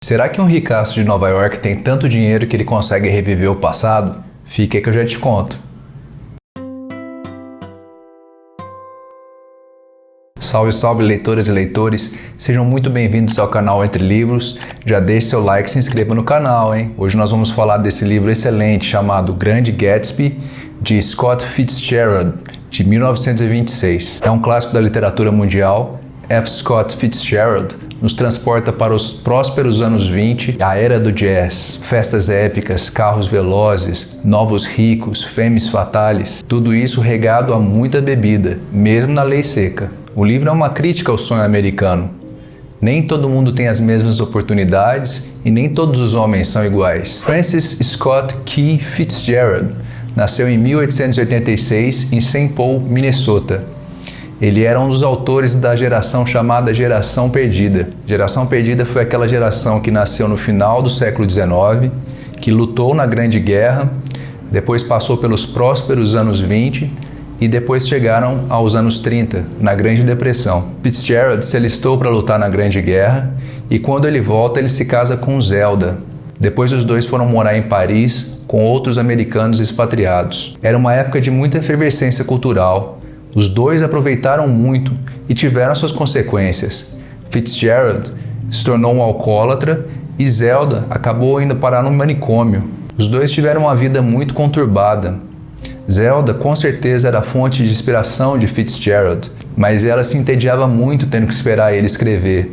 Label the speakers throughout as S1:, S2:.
S1: Será que um ricaço de Nova York tem tanto dinheiro que ele consegue reviver o passado? Fica aí que eu já te conto. Salve, salve leitoras e leitores, sejam muito bem-vindos ao canal Entre Livros. Já deixe seu like e se inscreva no canal, hein? Hoje nós vamos falar desse livro excelente chamado Grande Gatsby, de Scott Fitzgerald, de 1926. É um clássico da literatura mundial. F. Scott Fitzgerald nos transporta para os prósperos anos 20, a era do jazz. Festas épicas, carros velozes, novos ricos, femmes fatales, tudo isso regado a muita bebida, mesmo na lei seca. O livro é uma crítica ao sonho americano. Nem todo mundo tem as mesmas oportunidades e nem todos os homens são iguais. Francis Scott Key Fitzgerald nasceu em 1886 em Saint Paul, Minnesota. Ele era um dos autores da geração chamada Geração Perdida. Geração Perdida foi aquela geração que nasceu no final do século XIX, que lutou na Grande Guerra, depois passou pelos prósperos anos 20 e depois chegaram aos anos 30, na Grande Depressão. Fitzgerald se alistou para lutar na Grande Guerra e quando ele volta ele se casa com Zelda. Depois os dois foram morar em Paris com outros americanos expatriados. Era uma época de muita efervescência cultural. Os dois aproveitaram muito e tiveram suas consequências. Fitzgerald se tornou um alcoólatra e Zelda acabou indo parar no manicômio. Os dois tiveram uma vida muito conturbada. Zelda com certeza era a fonte de inspiração de Fitzgerald, mas ela se entediava muito tendo que esperar ele escrever.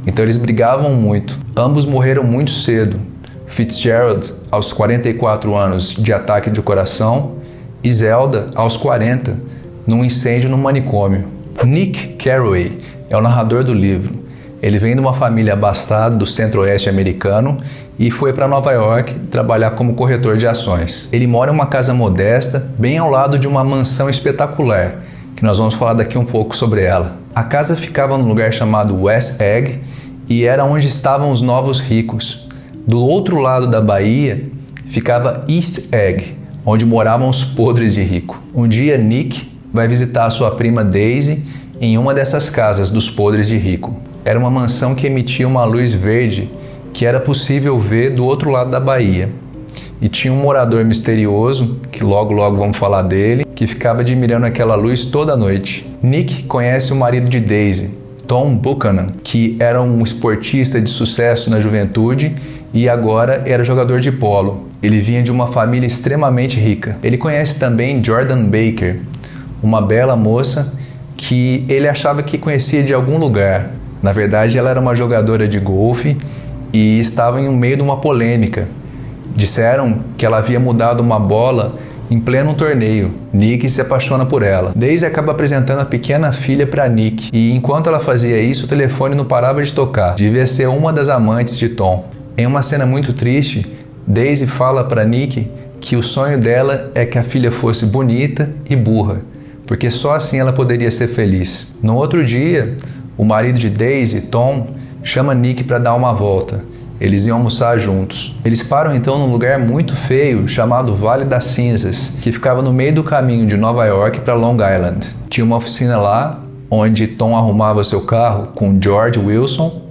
S1: Então eles brigavam muito. Ambos morreram muito cedo. Fitzgerald aos 44 anos de ataque de coração e Zelda aos 40, num incêndio no manicômio. Nick Carraway é o narrador do livro. Ele vem de uma família abastada do centro-oeste americano e foi para Nova York trabalhar como corretor de ações. Ele mora em uma casa modesta, bem ao lado de uma mansão espetacular, que nós vamos falar daqui um pouco sobre ela. A casa ficava num lugar chamado West Egg e era onde estavam os novos ricos. Do outro lado da Bahia ficava East Egg, onde moravam os podres de rico. Um dia Nick vai visitar a sua prima Daisy em uma dessas casas dos podres de rico. Era uma mansão que emitia uma luz verde que era possível ver do outro lado da Bahia. E tinha um morador misterioso, que logo vamos falar dele, que ficava admirando aquela luz toda noite. Nick conhece o marido de Daisy, Tom Buchanan, que era um esportista de sucesso na juventude e agora era jogador de polo. Ele vinha de uma família extremamente rica. Ele conhece também Jordan Baker, uma bela moça que ele achava que conhecia de algum lugar. Na verdade, ela era uma jogadora de golfe e estava em meio de uma polêmica. Disseram que ela havia mudado uma bola em pleno torneio. Nick se apaixona por ela. Daisy acaba apresentando a pequena filha para Nick e enquanto ela fazia isso, o telefone não parava de tocar. Devia ser uma das amantes de Tom. Em uma cena muito triste, Daisy fala para Nick que o sonho dela é que a filha fosse bonita e burra, porque só assim ela poderia ser feliz. No outro dia, o marido de Daisy, Tom, chama Nick para dar uma volta. Eles iam almoçar juntos. Eles param então num lugar muito feio chamado Vale das Cinzas, que ficava no meio do caminho de Nova York para Long Island. Tinha uma oficina lá, onde Tom arrumava seu carro com George Wilson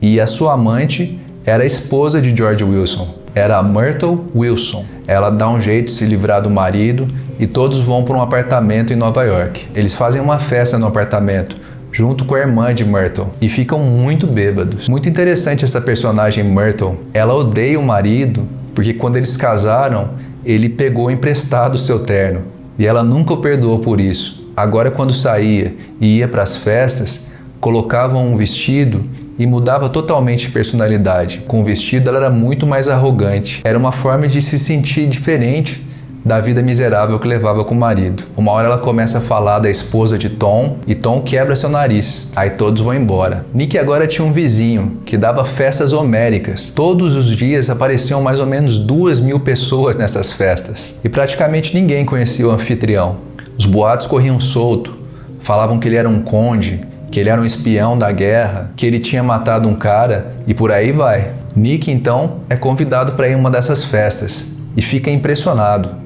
S1: e a sua amante era a esposa de George Wilson. Era a Myrtle Wilson. Ela dá um jeito de se livrar do marido e todos vão para um apartamento em Nova York. Eles fazem uma festa no apartamento, junto com a irmã de Myrtle, e ficam muito bêbados. Muito interessante essa personagem Myrtle. Ela odeia o marido, porque quando eles casaram, ele pegou emprestado o seu terno, e ela nunca o perdoou por isso. Agora quando saía e ia para as festas, colocava um vestido e mudava totalmente de personalidade. Com o vestido ela era muito mais arrogante. Era uma forma de se sentir diferente da vida miserável que levava com o marido. Uma hora ela começa a falar da esposa de Tom e Tom quebra seu nariz. Aí todos vão embora. Nick agora tinha um vizinho que dava festas homéricas. Todos os dias apareciam mais ou menos 2.000 pessoas nessas festas. E praticamente ninguém conhecia o anfitrião. Os boatos corriam solto. Falavam que ele era um conde, que ele era um espião da guerra, que ele tinha matado um cara e por aí vai. Nick então é convidado para ir a uma dessas festas e fica impressionado.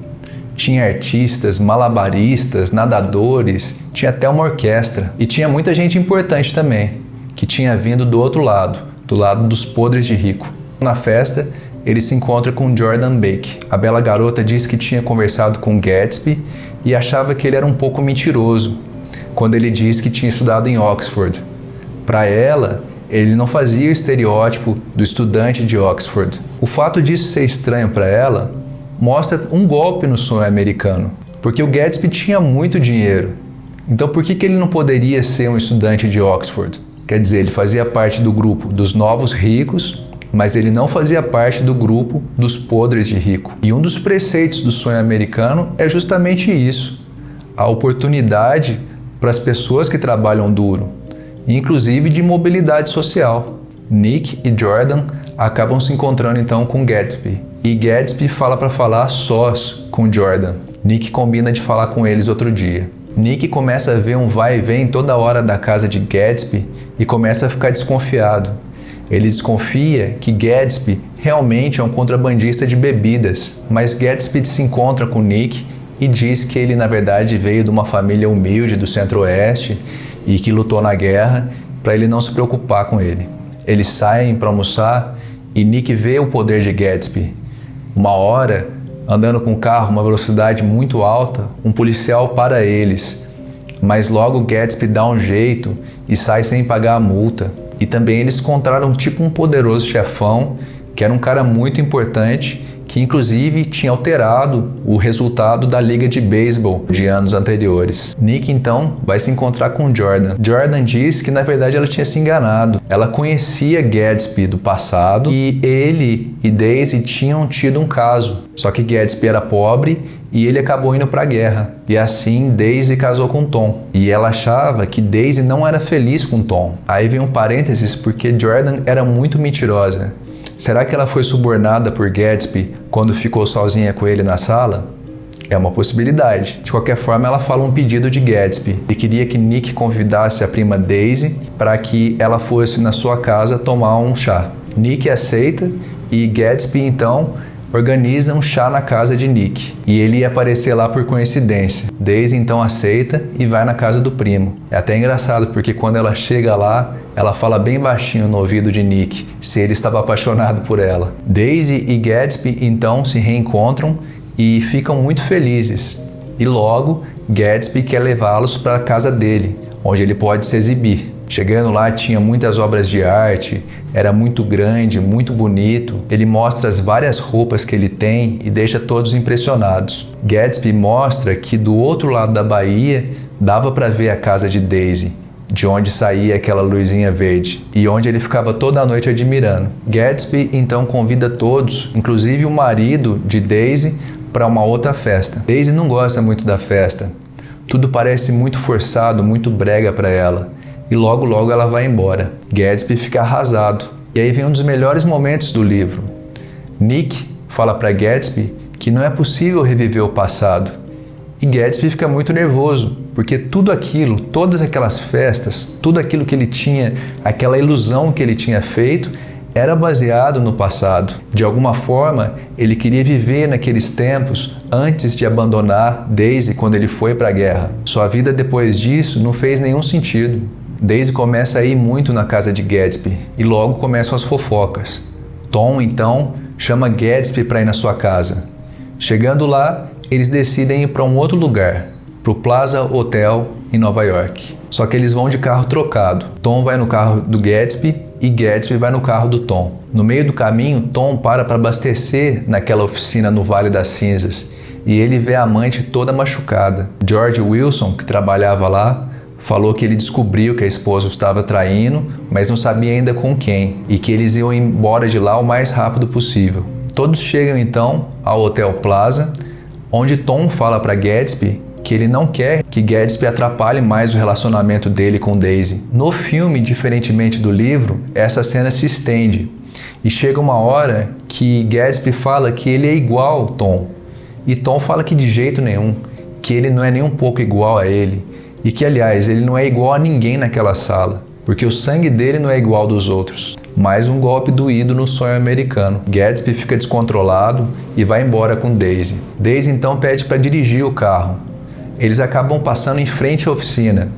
S1: Tinha artistas, malabaristas, nadadores, tinha até uma orquestra e tinha muita gente importante também, que tinha vindo do outro lado, do lado dos podres de rico. Na festa, ele se encontra com Jordan Bake. A bela garota diz que tinha conversado com Gatsby e achava que ele era um pouco mentiroso quando ele diz que tinha estudado em Oxford. Para ela, ele não fazia o estereótipo do estudante de Oxford. O fato disso ser estranho para ela mostra um golpe no sonho americano, porque o Gatsby tinha muito dinheiro. Então por que ele não poderia ser um estudante de Oxford? Quer dizer, ele fazia parte do grupo dos novos ricos, mas ele não fazia parte do grupo dos podres de rico. E um dos preceitos do sonho americano é justamente isso: a oportunidade para as pessoas que trabalham duro, inclusive de mobilidade social. Nick e Jordan acabam se encontrando então com Gatsby. E Gatsby fala para falar sós com Jordan. Nick combina de falar com eles outro dia. Nick começa a ver um vai e vem toda hora da casa de Gatsby e começa a ficar desconfiado. Ele desconfia que Gatsby realmente é um contrabandista de bebidas, mas Gatsby se encontra com Nick e diz que ele na verdade veio de uma família humilde do Centro-Oeste e que lutou na guerra, para ele não se preocupar com ele. Eles saem para almoçar e Nick vê o poder de Gatsby. Uma hora, andando com o carro uma velocidade muito alta, um policial para eles, mas logo Gatsby dá um jeito e sai sem pagar a multa. E também eles encontraram tipo um poderoso chefão, que era um cara muito importante, que inclusive tinha alterado o resultado da liga de beisebol de anos anteriores. Nick então vai se encontrar com Jordan. Jordan diz que na verdade ela tinha se enganado. Ela conhecia Gatsby do passado e ele e Daisy tinham tido um caso. Só que Gatsby era pobre e ele acabou indo para a guerra. E assim Daisy casou com Tom. E ela achava que Daisy não era feliz com Tom. Aí vem um parênteses porque Jordan era muito mentirosa. Será que ela foi subornada por Gatsby quando ficou sozinha com ele na sala? É uma possibilidade. De qualquer forma, ela fala um pedido de Gatsby e queria que Nick convidasse a prima Daisy para que ela fosse na sua casa tomar um chá. Nick aceita e Gatsby então organiza um chá na casa de Nick e ele ia aparecer lá por coincidência. Daisy então aceita e vai na casa do primo. É até engraçado porque quando ela chega lá, ela fala bem baixinho no ouvido de Nick se ele estava apaixonado por ela. Daisy e Gatsby então se reencontram e ficam muito felizes. E logo, Gatsby quer levá-los para a casa dele, onde ele pode se exibir. Chegando lá tinha muitas obras de arte, era muito grande, muito bonito. Ele mostra as várias roupas que ele tem e deixa todos impressionados. Gatsby mostra que do outro lado da baía dava para ver a casa de Daisy, de onde saía aquela luzinha verde, e onde ele ficava toda a noite admirando. Gatsby então convida todos, inclusive o marido de Daisy, para uma outra festa. Daisy não gosta muito da festa. Tudo parece muito forçado, muito brega para ela. E logo ela vai embora. Gatsby fica arrasado. E aí vem um dos melhores momentos do livro. Nick fala para Gatsby que não é possível reviver o passado. E Gatsby fica muito nervoso, porque tudo aquilo, todas aquelas festas, tudo aquilo que ele tinha, aquela ilusão que ele tinha feito, era baseado no passado. De alguma forma, ele queria viver naqueles tempos antes de abandonar Daisy quando ele foi para a guerra. Sua vida depois disso não fez nenhum sentido. Daisy começa a ir muito na casa de Gatsby e logo começam as fofocas. Tom, então, chama Gatsby para ir na sua casa. Chegando lá, eles decidem ir para um outro lugar, para o Plaza Hotel em Nova York. Só que eles vão de carro trocado. Tom vai no carro do Gatsby e Gatsby vai no carro do Tom. No meio do caminho, Tom para abastecer naquela oficina no Vale das Cinzas e ele vê a amante toda machucada. George Wilson, que trabalhava lá, falou que ele descobriu que a esposa estava traindo, mas não sabia ainda com quem, e que eles iam embora de lá o mais rápido possível. Todos chegam então ao Hotel Plaza, onde Tom fala para Gatsby que ele não quer que Gatsby atrapalhe mais o relacionamento dele com Daisy. No filme, diferentemente do livro, essa cena se estende, e chega uma hora que Gatsby fala que ele é igual ao Tom, e Tom fala que de jeito nenhum, que ele não é nem um pouco igual a ele, e que, aliás, ele não é igual a ninguém naquela sala, porque o sangue dele não é igual ao dos outros. Mais um golpe doído no sonho americano. Gatsby fica descontrolado e vai embora com Daisy. Daisy então pede para dirigir o carro. Eles acabam passando em frente à oficina.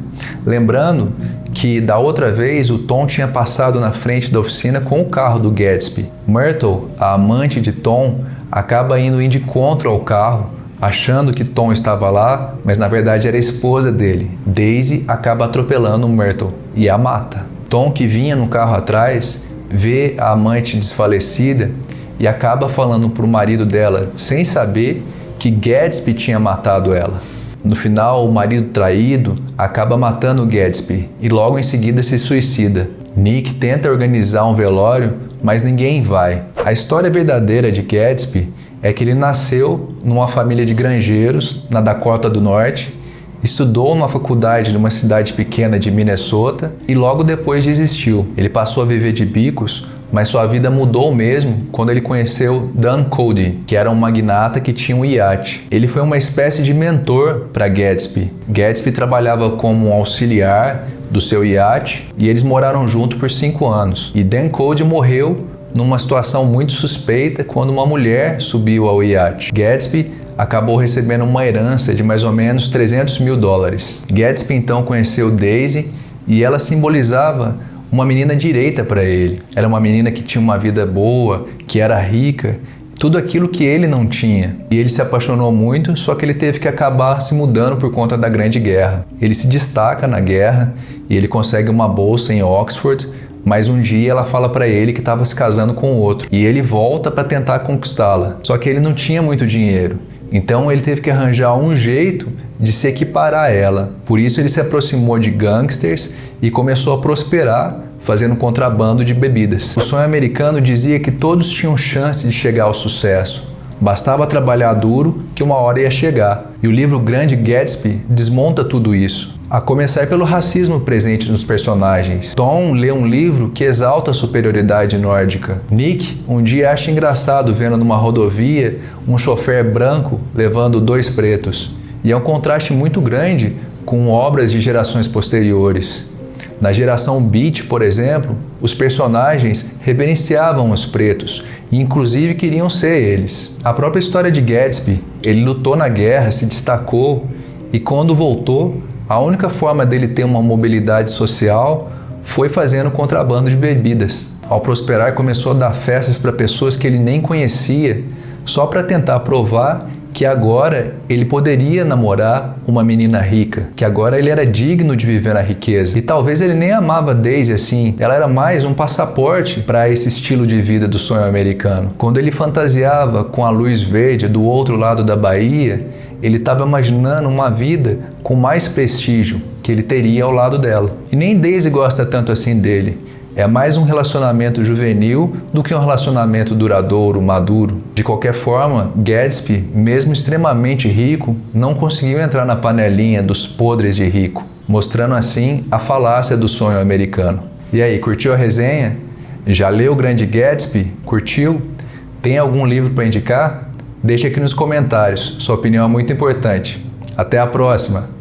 S1: Lembrando que da outra vez o Tom tinha passado na frente da oficina com o carro do Gatsby. Myrtle, a amante de Tom, acaba indo de encontro ao carro, achando que Tom estava lá, mas na verdade era a esposa dele. Daisy acaba atropelando Myrtle e a mata. Tom, que vinha no carro atrás, vê a amante desfalecida e acaba falando para o marido dela, sem saber, que Gatsby tinha matado ela. No final, o marido traído acaba matando o Gatsby e logo em seguida se suicida. Nick tenta organizar um velório, mas ninguém vai. A história verdadeira de Gatsby é que ele nasceu numa família de granjeiros na Dakota do Norte, estudou numa faculdade de uma cidade pequena de Minnesota e logo depois desistiu. Ele passou a viver de bicos, mas sua vida mudou mesmo quando ele conheceu Dan Cody, que era um magnata que tinha um iate. Ele foi uma espécie de mentor para Gatsby. Gatsby trabalhava como um auxiliar do seu iate e eles moraram juntos por 5 anos. E Dan Cody morreu numa situação muito suspeita quando uma mulher subiu ao iate. Gatsby acabou recebendo uma herança de mais ou menos $300 mil. Gatsby então conheceu Daisy e ela simbolizava uma menina direita para ele. Era uma menina que tinha uma vida boa, que era rica, tudo aquilo que ele não tinha. E ele se apaixonou muito, só que ele teve que acabar se mudando por conta da Grande Guerra. Ele se destaca na guerra e ele consegue uma bolsa em Oxford, mas um dia ela fala para ele que estava se casando com outro e ele volta para tentar conquistá-la. Só que ele não tinha muito dinheiro. Então ele teve que arranjar um jeito de se equiparar a ela. Por isso ele se aproximou de gangsters e começou a prosperar fazendo contrabando de bebidas. O sonho americano dizia que todos tinham chance de chegar ao sucesso. Bastava trabalhar duro que uma hora ia chegar. E o livro Grande Gatsby desmonta tudo isso. A começar pelo racismo presente nos personagens. Tom lê um livro que exalta a superioridade nórdica. Nick um dia acha engraçado vendo numa rodovia um chofer branco levando 2 pretos. E é um contraste muito grande com obras de gerações posteriores. Na geração Beat, por exemplo, os personagens reverenciavam os pretos e inclusive queriam ser eles. A própria história de Gatsby, ele lutou na guerra, se destacou e quando voltou, a única forma dele ter uma mobilidade social foi fazendo contrabando de bebidas. Ao prosperar, começou a dar festas para pessoas que ele nem conhecia, só para tentar provar que agora ele poderia namorar uma menina rica, que agora ele era digno de viver na riqueza. E talvez ele nem amava Daisy assim, ela era mais um passaporte para esse estilo de vida do sonho americano. Quando ele fantasiava com a luz verde do outro lado da Bahia, ele estava imaginando uma vida com mais prestígio que ele teria ao lado dela. E nem Daisy gosta tanto assim dele. É mais um relacionamento juvenil do que um relacionamento duradouro, maduro. De qualquer forma, Gatsby, mesmo extremamente rico, não conseguiu entrar na panelinha dos podres de rico, mostrando assim a falácia do sonho americano. E aí, curtiu a resenha? Já leu o Grande Gatsby? Curtiu? Tem algum livro para indicar? Deixe aqui nos comentários, sua opinião é muito importante. Até a próxima!